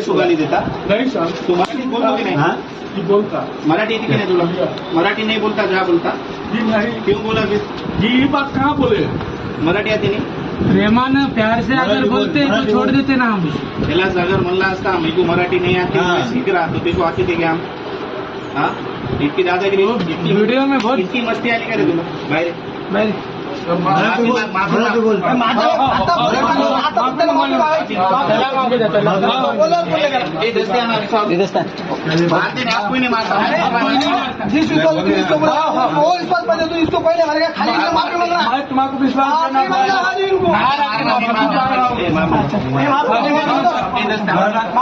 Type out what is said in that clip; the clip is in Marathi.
सुगाली देता तू मराठी बोलतो की नाही? बोलता मराठी येते की नाही तुला? मराठी नहीं बोलता जा बोलता क्यों बोला फिर? ये बात कहाँ बोले? मराठी आती नहीं? प्रेमान प्यार से अगर बोलते तो छोड़ देते ना हम. त्याला अगर म्हणला असता मी को मराठी नहीं आती सीख रहा तो तेको आती थे क्या हम? हाँ इतकी दादागिरी वीडियो में बहुत इतकी मस्ती आली का रे तुला बाहेर? बाहेर मराठी बोल आपको नहीं मारता इसको पहले खाली तुम्हारा विश्वास